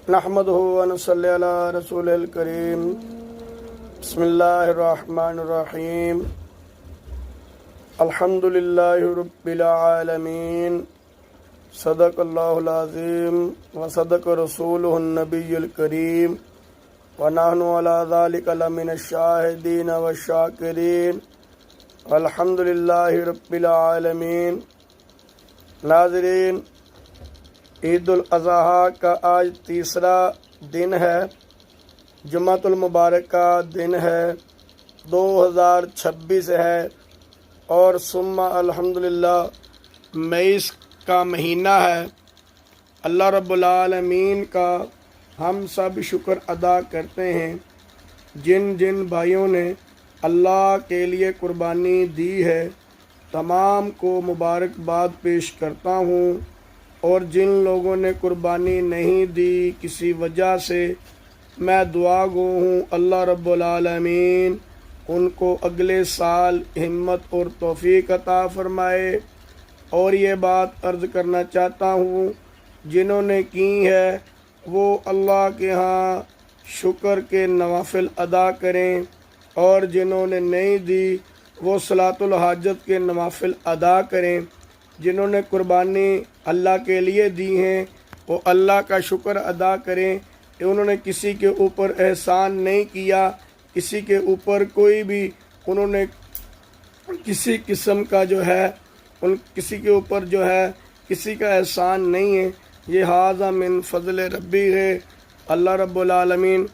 نحمده ونصلي على رسول الكريم بسم الله الرحمن الرحيم الحمد لله رب العالمين صدق الله العظيم وصدق رسوله النبي الكريم ونحن على ذلك لمن الشاهدين والشاكرين والحمد لله رب العالمين۔ ناظرین، عید الاضحیٰ کا آج تیسرا دن ہے، جمعۃ المبارک کا دن ہے، 2026 ہے، اور ثم الحمدللہ مئی کا مہینہ ہے۔ اللہ رب العالمین کا ہم سب شکر ادا کرتے ہیں، جن جن بھائیوں نے اللہ کے لیے قربانی دی ہے تمام کو مبارکباد پیش کرتا ہوں، اور جن لوگوں نے قربانی نہیں دی کسی وجہ سے، میں دعا گو ہوں اللہ رب العالمین ان کو اگلے سال ہمت اور توفیق عطا فرمائے۔ اور یہ بات عرض کرنا چاہتا ہوں، جنہوں نے کی ہے وہ اللہ کے ہاں شکر کے نوافل ادا کریں، اور جنہوں نے نہیں دی وہ صلاۃ الحاجت کے نوافل ادا کریں۔ جنہوں نے قربانی اللہ کے لیے دی ہیں وہ اللہ کا شکر ادا کریں کہ انہوں نے کسی کے اوپر احسان نہیں کیا، کسی کے اوپر کوئی بھی انہوں نے کسی قسم کا کسی کے اوپر کسی کا احسان نہیں ہے۔ یہ ھذا من فضل ربی ہے، اللہ رب العالمین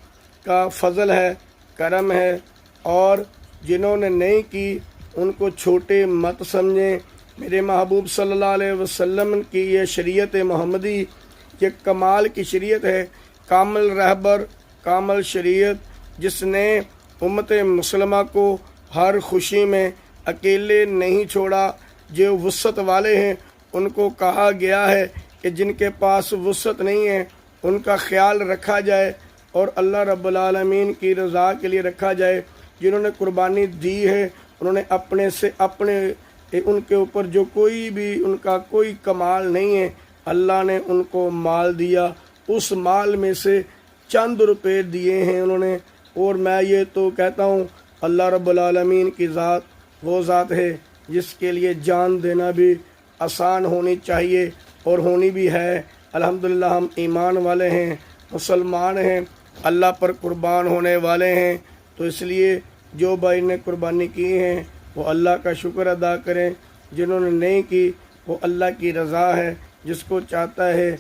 کا فضل ہے، کرم ہے، اور جنہوں نے نہیں کی ان کو چھوٹے مت سمجھیں۔ میرے محبوب صلی اللہ علیہ وسلم کی یہ شریعت محمدی یہ کمال کی شریعت ہے، کامل رہبر، کامل شریعت، جس نے امت مسلمہ کو ہر خوشی میں اکیلے نہیں چھوڑا۔ جو وسعت والے ہیں ان کو کہا گیا ہے کہ جن کے پاس وسعت نہیں ہے ان کا خیال رکھا جائے اور اللہ رب العالمین کی رضا کے لیے رکھا جائے۔ جنہوں نے قربانی دی ہے انہوں نے اپنے ان کے اوپر جو کوئی بھی ان کا کوئی کمال نہیں ہے، اللہ نے ان کو مال دیا، اس مال میں سے چند روپے دیے ہیں انہوں نے۔ اور میں یہ تو کہتا ہوں اللہ رب العالمین کی ذات وہ ذات ہے جس کے لیے جان دینا بھی آسان ہونی چاہیے، اور ہونی بھی ہے۔ الحمدللہ ہم ایمان والے ہیں، مسلمان ہیں، اللہ پر قربان ہونے والے ہیں، تو اس لیے جو بھائی نے قربانی کی ہیں وہ اللہ کا شکر ادا کریں، جنہوں نے نہیں کی وہ اللہ کی رضا ہے، جس کو چاہتا ہے